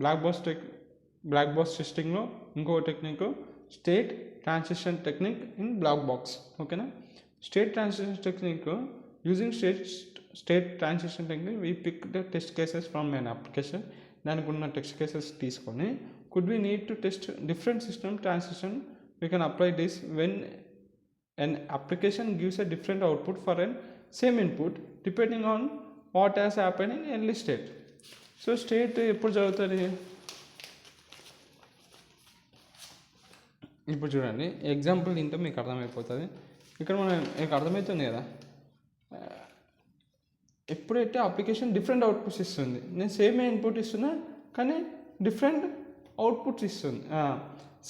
Black box టెస్టింగ్లో ఇంకో technique state transition technique in black box. ఓకేనా. State transition technique using state transition technique we pick the test cases from an application. దానికి ఉన్న test cases తీసుకొని could we need to test different system transition, we can apply this when an application gives a different output for an same input depending on what has happened in early state. So state ఎప్పుడు చదువుతుంది? ఇప్పుడు చూడండి example దీంతో మీకు అర్థమైపోతుంది. ఇక్కడ మీకు అర్థమవుతుంది కదా, ఎప్పుడైతే అప్లికేషన్ డిఫరెంట్ అవుట్పుట్స్ ఇస్తుంది, నేను సేమ్ ఇన్పుట్ ఇస్తున్నా కానీ డిఫరెంట్ అవుట్పుట్స్ ఇస్తుంది.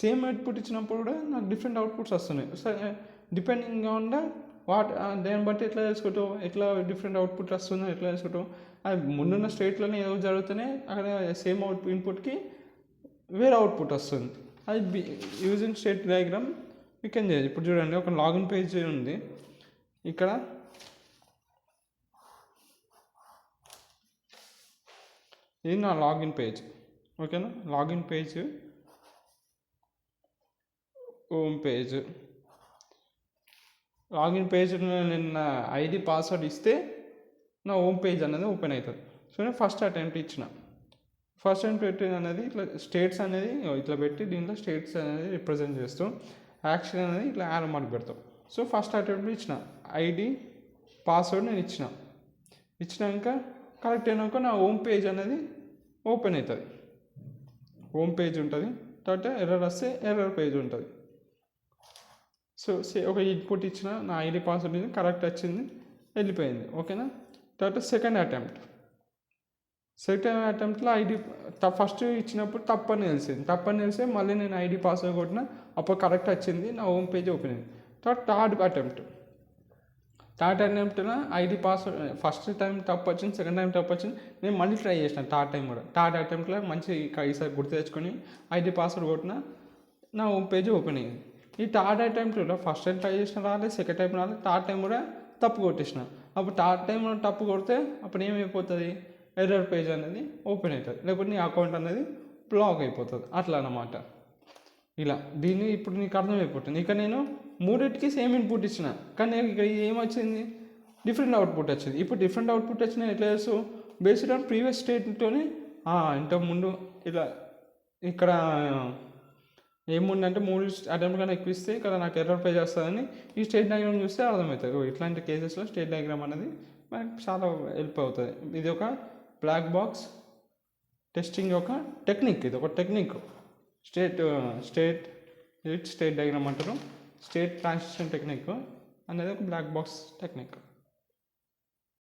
సేమ్ అవుట్పుట్ ఇచ్చినప్పుడు కూడా నాకు డిఫరెంట్ అవుట్పుట్స్ వస్తున్నాయి. సరే, డిపెండింగ్ ఆన్ ద వాట్ దాన్ని బట్టి ఎట్లా తెలుసుకుంటావు, ఎట్లా డిఫరెంట్ అవుట్పుట్ వస్తుందో ఎట్లా తెలుసుకుంటావు? అది ముందున్న స్టేట్లోనే ఏదో జరుగుతున్నాయి, అక్కడ సేమ్ ఇన్పుట్కి వేరే అవుట్పుట్ వస్తుంది. అది using state diagram you can చేయొచ్చు. ఇప్పుడు చూడండి, ఒక లాగిన్ పేజ్ ఉంది ఇక్కడ. ఇది నా లాగిన్ పేజ్. ఓకేనా. Login page, home page. Login page నేను నా ఐడి పాస్వర్డ్ ఇస్తే నా హోమ్ పేజ్ అనేది ఓపెన్ అవుతుంది. సో నేను ఫస్ట్ అటెంప్ట్ ఇచ్చిన. ఫస్ట్ అటెంప్ట్ అనేది ఇట్లా స్టేట్స్ అనేది ఇట్లా పెట్టి దీంట్లో స్టేట్స్ అనేది రిప్రజెంట్ చేస్తూ యాక్షన్ అనేది ఇట్లా యారో మార్క్ పెడతాం. సో ఫస్ట్ అటెంప్ట్ ఇచ్చిన, ఐడి పాస్వర్డ్ నేను ఇచ్చినాక కరెక్ట్ అయినాక నా హోమ్ పేజ్ అనేది ఓపెన్ అవుతుంది. హోమ్ పేజ్ ఉంటుంది, తర్వాత ఎర్రర్ వస్తే ఎర్రర్ పేజ్ ఉంటుంది. సో ఒక ఇన్పుట్ ఇచ్చిన, నా ఐడి పాస్వర్డ్ కరెక్ట్ వచ్చింది, వెళ్ళిపోయింది. ఓకేనా. తర్వాత సెకండ్ అటెంప్ట్లో ఐడి ఫస్ట్ ఇచ్చినప్పుడు తప్పని తెలిస్తే మళ్ళీ నేను ఐడి పాస్వర్డ్ కొట్టిన, అప్పుడు కరెక్ట్ వచ్చింది, నా హోమ్ పేజ్ ఓపెన్ అయింది. తర్వాత థర్డ్ అటెంప్ట్లో ఐడి పాస్వర్డ్ ఫస్ట్ టైం తప్పు వచ్చింది, సెకండ్ టైం తప్పు వచ్చింది, నేను మళ్ళీ ట్రై చేసిన థర్డ్ టైం కూడా. థర్డ్ అటెంప్ట్లో మంచి ఈసారి గుర్తు తెచ్చుకొని ఐడి పాస్వర్డ్ కొట్టిన, నా హోమ్ పేజ్ ఓపెన్ అయ్యింది. ఈ థర్డ్ అటెంప్ట్లో ఫస్ట్ టైం ట్రై చేసిన రాలేదు, సెకండ్ టైం రాలేదు, థర్డ్ టైం కూడా తప్పు కొట్టేసిన. అప్పుడు థర్డ్ టైంలో తప్పు కొడితే అప్పుడు ఏమైపోతుంది, ఎర్రర్ పేజ్ అనేది ఓపెన్ అవుతుంది, లేకపోతే నీ అకౌంట్ అనేది బ్లాక్ అయిపోతుంది. అట్లా అన్నమాట. ఇలా దీన్ని ఇప్పుడు నీకు అర్థమైపోతుంది. ఇక నేను మూడింటికి సేమ్ ఇన్పుట్ ఇచ్చిన, కానీ ఇక్కడ ఏమొచ్చింది, డిఫరెంట్ అవుట్పుట్ వచ్చింది. ఇప్పుడు డిఫరెంట్ అవుట్పుట్ వచ్చిన ఎట్లా చేస్తూ, బేస్డ్ ఆన్ ప్రీవియస్ స్టేట్తోనే ఇంతకుముందు ఇలా ఇక్కడ ఏముందంటే 3 అటెంప్ట్ కన్నా ఎక్కువ ఇస్తే ఇక్కడ నాకు ఎర్రర్ పేజ్ వస్తుందని ఈ స్టేట్ డయాగ్రామ్ చూస్తే అర్థమవుతుంది. ఇట్లాంటి కేసెస్లో స్టేట్ డయాగ్రామ్ అనేది మనకు చాలా హెల్ప్ అవుతుంది. ఇది ఒక బ్లాక్ బాక్స్ టెస్టింగ్ యొక్క టెక్నిక్. ఇది ఒక టెక్నిక్. స్టేట్ డయాగ్రామ్ అంటారు. స్టేట్ ట్రాన్సిషన్ టెక్నిక్ అనేది ఒక బ్లాక్ బాక్స్ టెక్నిక్.